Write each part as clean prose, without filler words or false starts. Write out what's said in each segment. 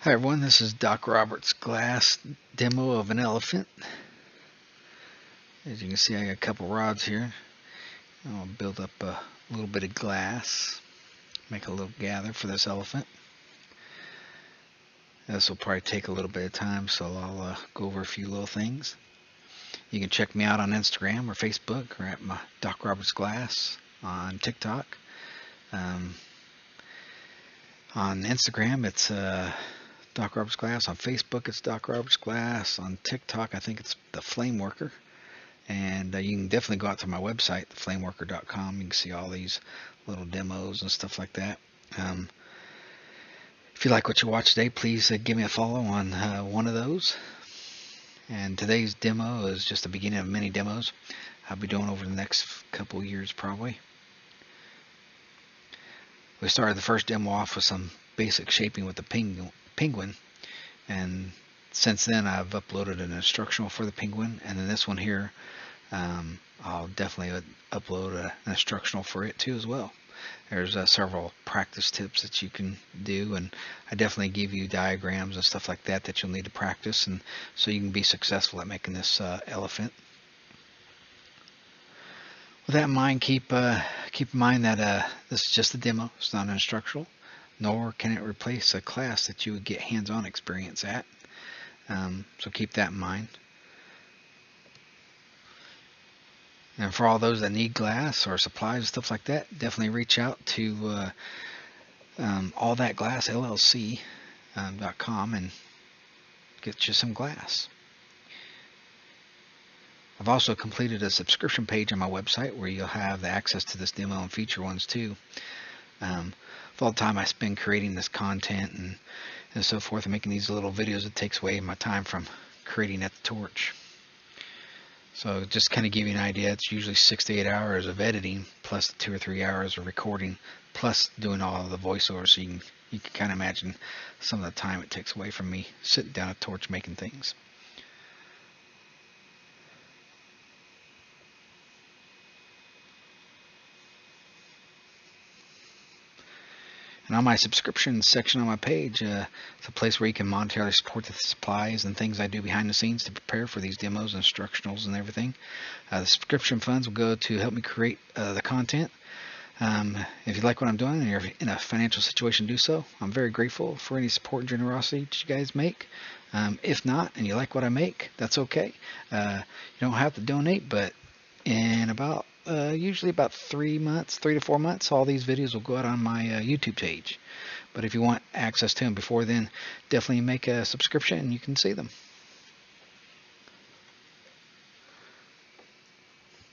Hi everyone, this is Doc Roberts' glass demo of an elephant. As you can see, I got a couple rods here. I'll build up a little bit of glass, make a little gather for this elephant. This will probably take a little bit of time, so I'll go over a few little things. You can check me out on Instagram or Facebook, or at my Doc Roberts Glass on TikTok. On Instagram, it's Doc Roberts Glass. On Facebook, it's Doc Roberts Glass. On TikTok, I think it's the Flameworker. And you can definitely go out to my website, theflameworker.com. You can see all these little demos and stuff like that. If you like what you watch today, please give me a follow on one of those. And today's demo is just the beginning of many demos I'll be doing over the next couple years probably. We started the first demo off with some basic shaping with the penguin, and since then I've uploaded an instructional for the penguin, and then this one here I'll definitely upload an instructional for it too as well. There's several practice tips that you can do, and I definitely give you diagrams and stuff like that that you'll need to practice, and so you can be successful at making this elephant. With that in mind, keep in mind that this is just a demo. It's not an instructional, nor can it replace a class that you would get hands-on experience at. So keep that in mind. And for all those that need glass or supplies and stuff like that, definitely reach out to allthatglassllc.com and get you some glass. I've also completed a subscription page on my website where you'll have the access to this demo and feature ones too. For all the time I spend creating this content and so forth and making these little videos, it takes away my time from creating at the torch. So just kind of give you an idea, it's usually 6 to 8 hours of editing plus 2 or 3 hours of recording plus doing all of the voiceover, so you can kind of imagine some of the time it takes away from me sitting down at a torch making things. And on my subscription section on my page, it's a place where you can monetarily support the supplies and things I do behind the scenes to prepare for these demos, instructionals, and everything. The subscription funds will go to help me create the content. If you like what I'm doing and you're in a financial situation to do so, I'm very grateful for any support and generosity that you guys make. If not, and you like what I make, that's okay. You don't have to donate, but in about usually about 3 to 4 months, all these videos will go out on my YouTube page. But if you want access to them before then, definitely make a subscription and you can see them.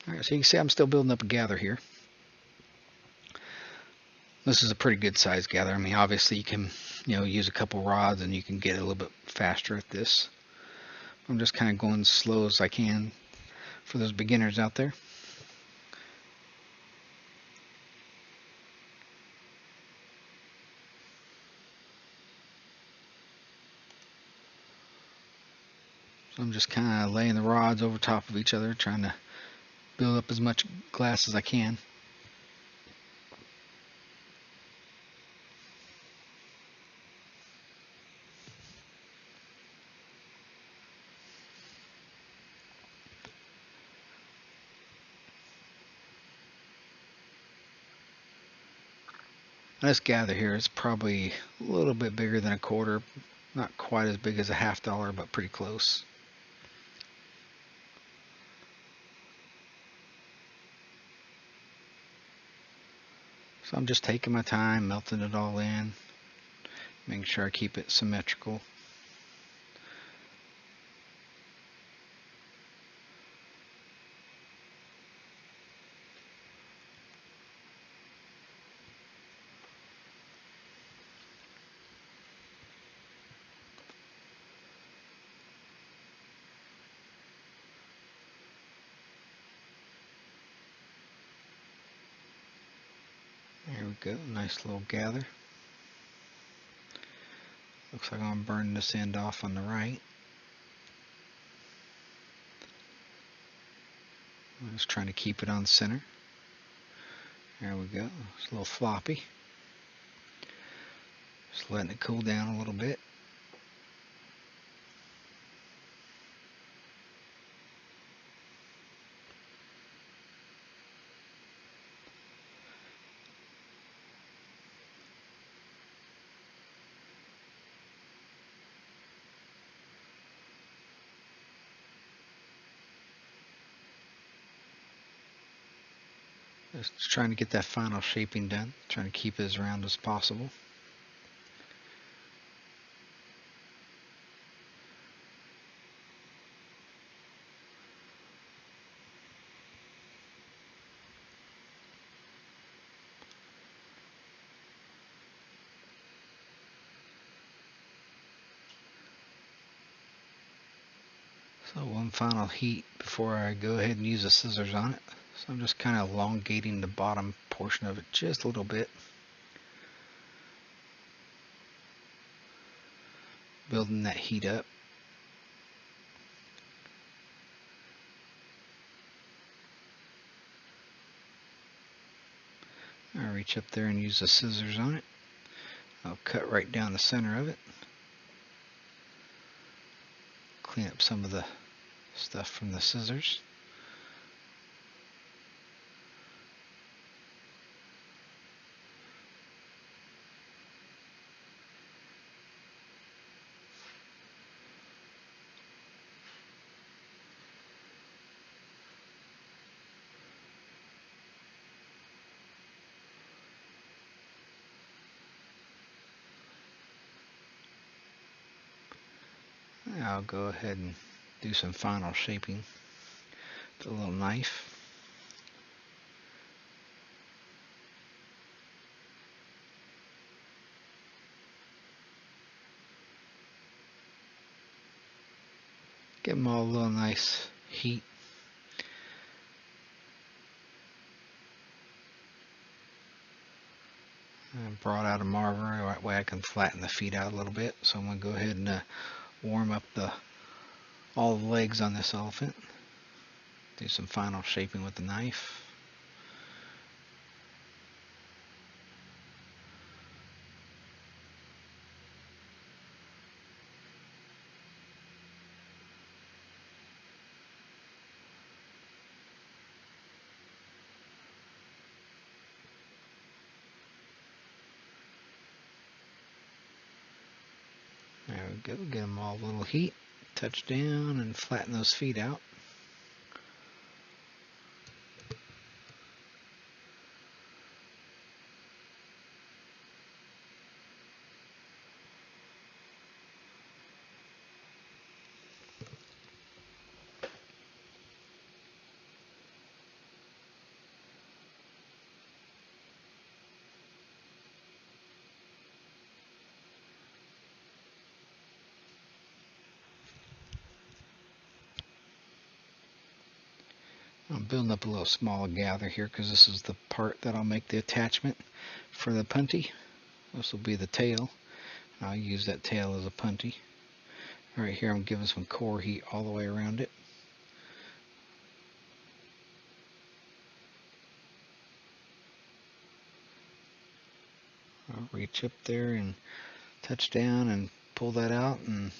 Alright, so you can see I'm still building up a gather here. This is a pretty good size gather. I mean, obviously you can use a couple rods and you can get a little bit faster at this. I'm just kind of going as slow as I can for those beginners out there. So I'm just kind of laying the rods over top of each other, trying to build up as much glass as I can. This gather here is probably a little bit bigger than a quarter, not quite as big as a $50, but pretty close. So I'm just taking my time, melting it all in, making sure I keep it symmetrical. There we go, nice little gather. Looks like I'm burning this end off on the right. I'm just trying to keep it on center. There we go, it's a little floppy. Just letting it cool down a little bit. Just trying to get that final shaping done, trying to keep it as round as possible. So one final heat before I go ahead and use the scissors on it. So I'm just kind of elongating the bottom portion of it just a little bit. Building that heat up. I'll reach up there and use the scissors on it. I'll cut right down the center of it. Clean up some of the stuff from the scissors. I'll go ahead and do some final shaping with a little knife. Give them all a little nice heat. I brought out a marver, that way I can flatten the feet out a little bit. So I'm going to go ahead and warm up all the legs on this elephant. Do some final shaping with the knife. There we go, get them all a little heat. Touch down and flatten those feet out. I'm building up a little small gather here because this is the part that I'll make the attachment for the punty. This will be the tail. I'll use that tail as a punty. Right here I'm giving some core heat all the way around it. I'll reach up there and touch down and pull that out and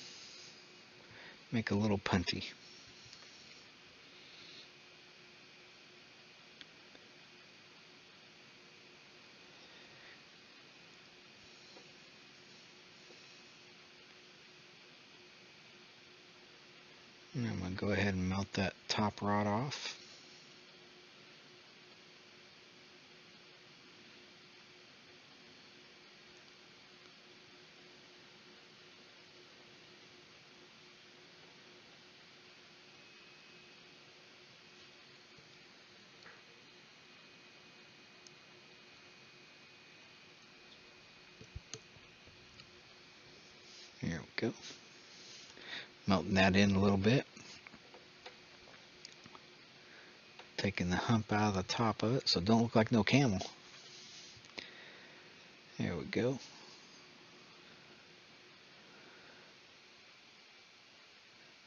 make a little punty. And I'm going to go ahead and melt that top rod off. There we go. Melting that in a little bit. Taking the hump out of the top of it so it don't look like no camel. There we go.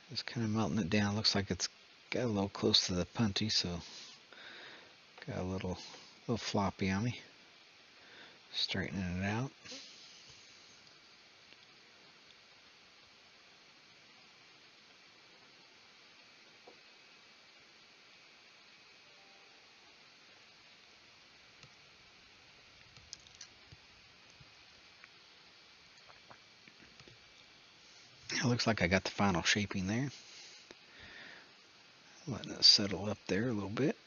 Just kind of melting it down. Looks like it's got a little close to the punty, so got a little floppy on me. Straightening it out. It looks like I got the final shaping there. Letting it settle up there a little bit.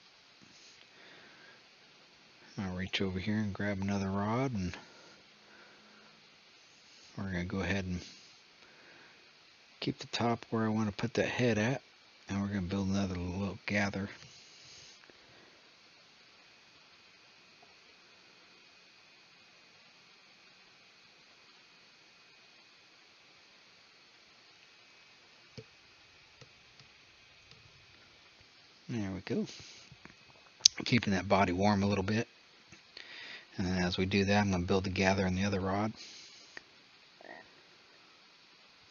I'll reach over here and grab another rod, and we're going to go ahead and keep the top where I want to put that head at, and we're going to build another little gather. There we go. Keeping that body warm a little bit. And then as we do that, I'm going to build the gather on the other rod.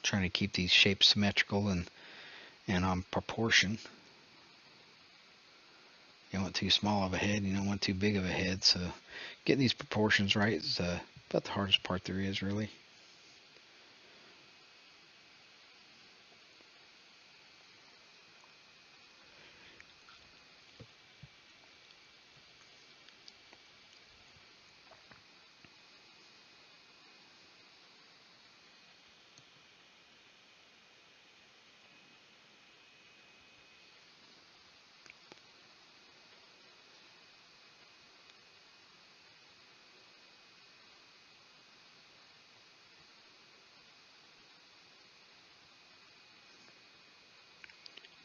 Trying to keep these shapes symmetrical and on proportion. You don't want too small of a head, you don't want too big of a head, so getting these proportions right is about the hardest part there is, really.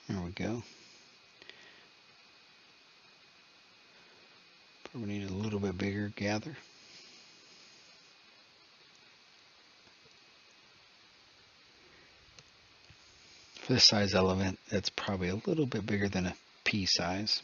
There we go. Probably need a little bit bigger gather. For this size element, that's probably a little bit bigger than a pea size.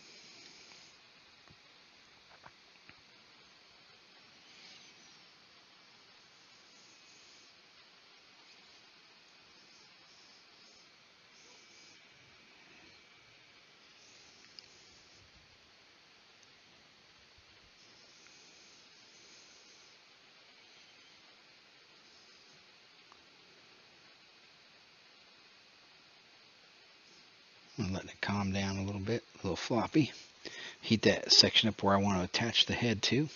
I'm letting it calm down a little bit, a little floppy. Heat that section up where I want to attach the head to.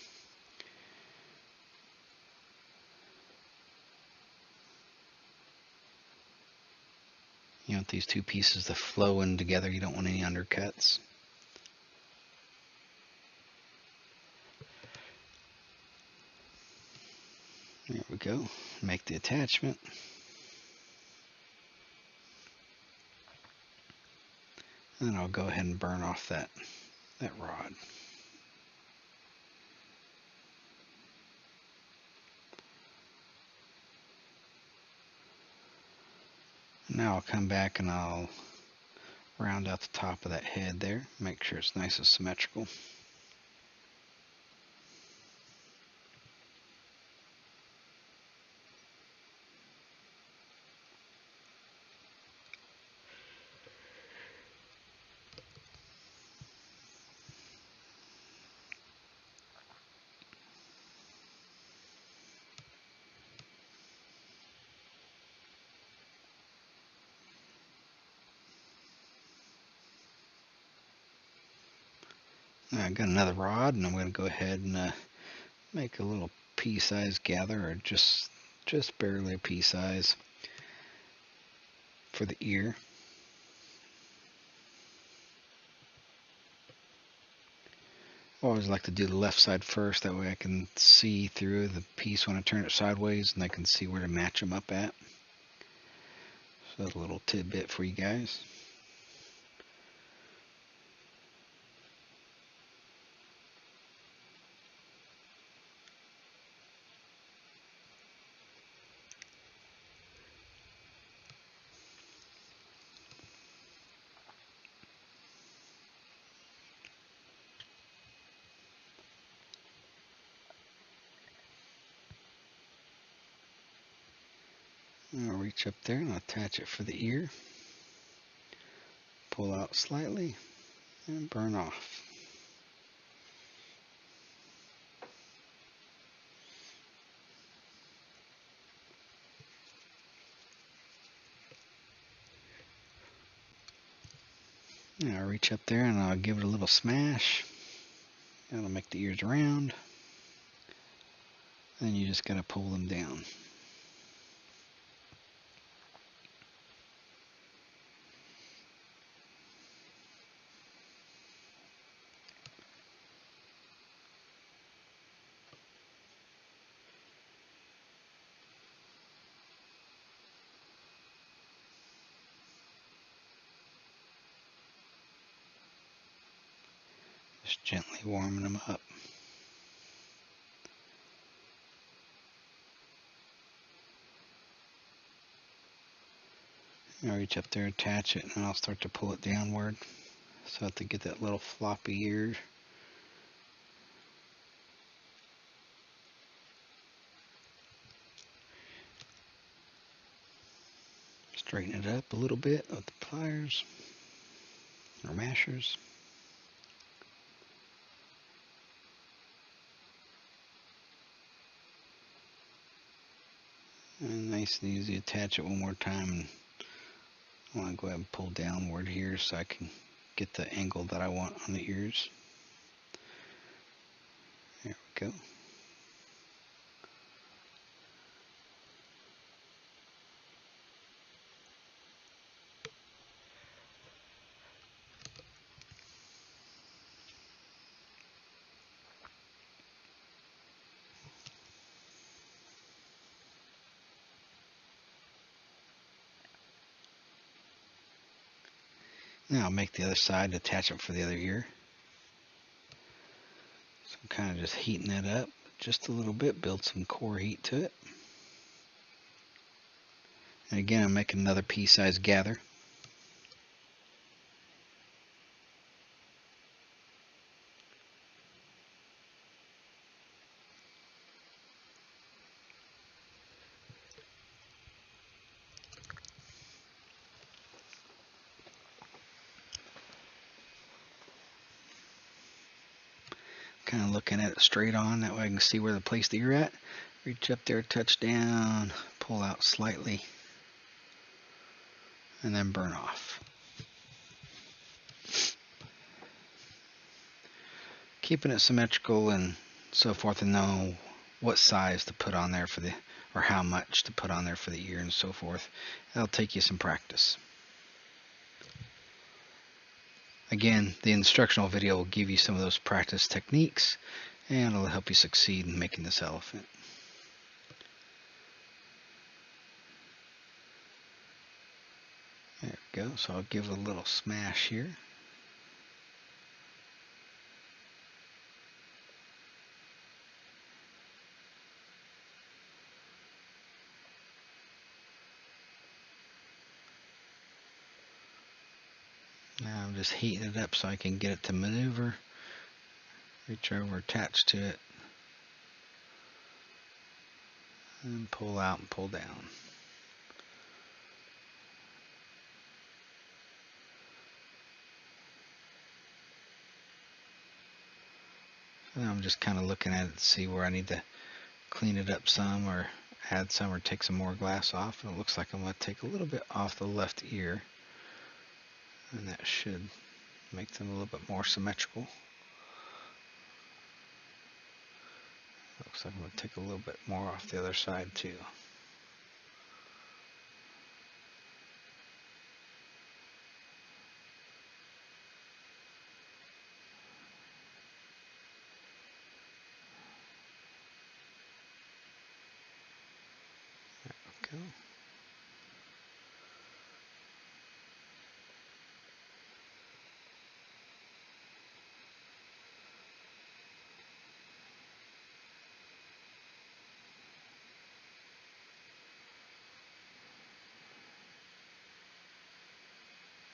You want these two pieces to flow in together. You don't want any undercuts. There we go. Make the attachment. And then I'll go ahead and burn off that rod. Now I'll come back and I'll round out the top of that head there. Make sure it's nice and symmetrical. I've got another rod, and I'm going to go ahead and make a little pea-sized gather, or just barely a pea size for the ear. I always like to do the left side first, that way I can see through the piece when I turn it sideways, and I can see where to match them up at. So that's a little tidbit for you guys. I'll reach up there and I'll attach it for the ear. Pull out slightly and burn off. Now I'll reach up there and I'll give it a little smash. That'll make the ears round. Then you just gotta pull them down. Just gently warming them up. I'll reach up there, attach it, and I'll start to pull it downward. So I have to get that little floppy ear. Straighten it up a little bit with the pliers or mashers. And nice and easy, attach it one more time. And I want to go ahead and pull downward here so I can get the angle that I want on the ears. There we go. Now I'll make the other side, attach it for the other ear. So I'm kind of just heating it up just a little bit, build some core heat to it. And again, I'm making another pea-sized gather. Kind of looking at it straight on, that way I can see where to place the ear at. Reach up there, touch down, pull out slightly, and then burn off. Keeping it symmetrical and so forth, and know what size to put on there for the, or how much to put on there for the ear and so forth. That'll take you some practice. Again, the instructional video will give you some of those practice techniques, and it'll help you succeed in making this elephant. There we go. So I'll give it a little smash here. Now I'm just heating it up so I can get it to maneuver. Reach over, attach to it, and pull out and pull down. So now I'm just kind of looking at it to see where I need to clean it up some, or add some, or take some more glass off. And it looks like I'm going to take a little bit off the left ear, and that should make them a little bit more symmetrical. Looks like I'm going to take a little bit more off the other side too. There we go.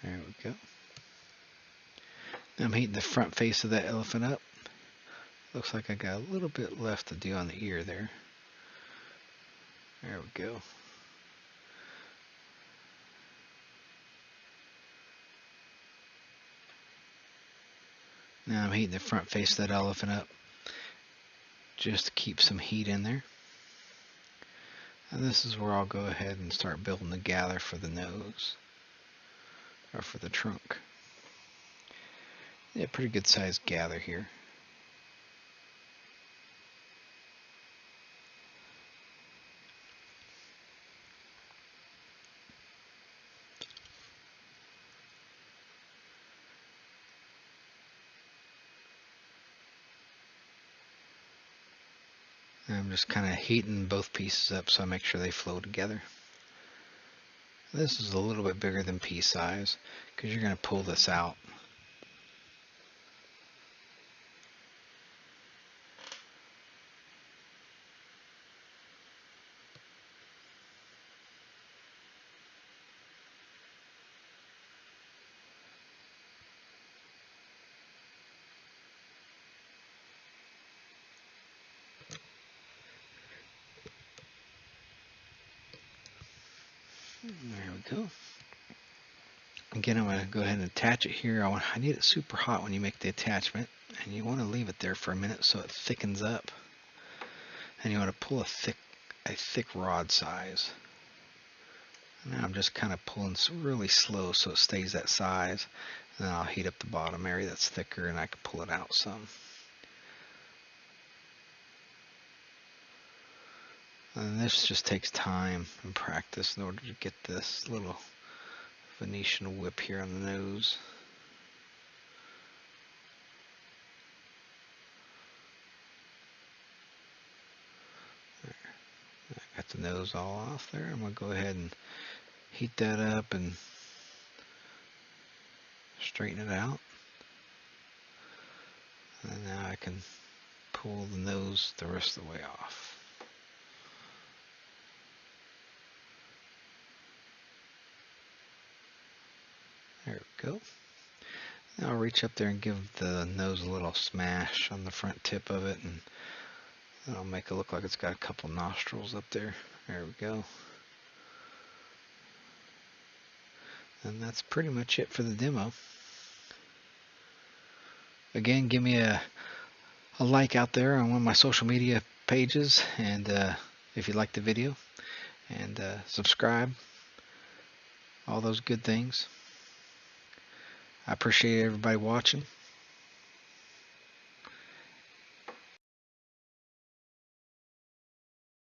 There we go. Now I'm heating the front face of that elephant up. Looks like I got a little bit left to do on the ear there. There we go. Now I'm heating the front face of that elephant up just to keep some heat in there. And this is where I'll go ahead and start building the gather for the nose, or for the trunk. Yeah, pretty good sized gather here. And I'm just kind of heating both pieces up so I make sure they flow together. This is a little bit bigger than pea size because you're going to pull this out. we go. Again, I'm going to go ahead and attach it here. I need it super hot when you make the attachment, and you want to leave it there for a minute so it thickens up. And you want to pull a thick rod size. Now I'm just kind of pulling really slow so it stays that size. And then I'll heat up the bottom area that's thicker, and I can pull it out some. And this just takes time and practice in order to get this little Venetian whip here on the nose. There. I got the nose all off there. I'm going to go ahead and heat that up and straighten it out. And now I can pull the nose the rest of the way off. There we go. Now I'll reach up there and give the nose a little smash on the front tip of it, and that'll make it look like it's got a couple nostrils up there. There we go. And that's pretty much it for the demo. Again, give me a like out there on one of my social media pages, and if you like the video, and subscribe, all those good things. I appreciate everybody watching.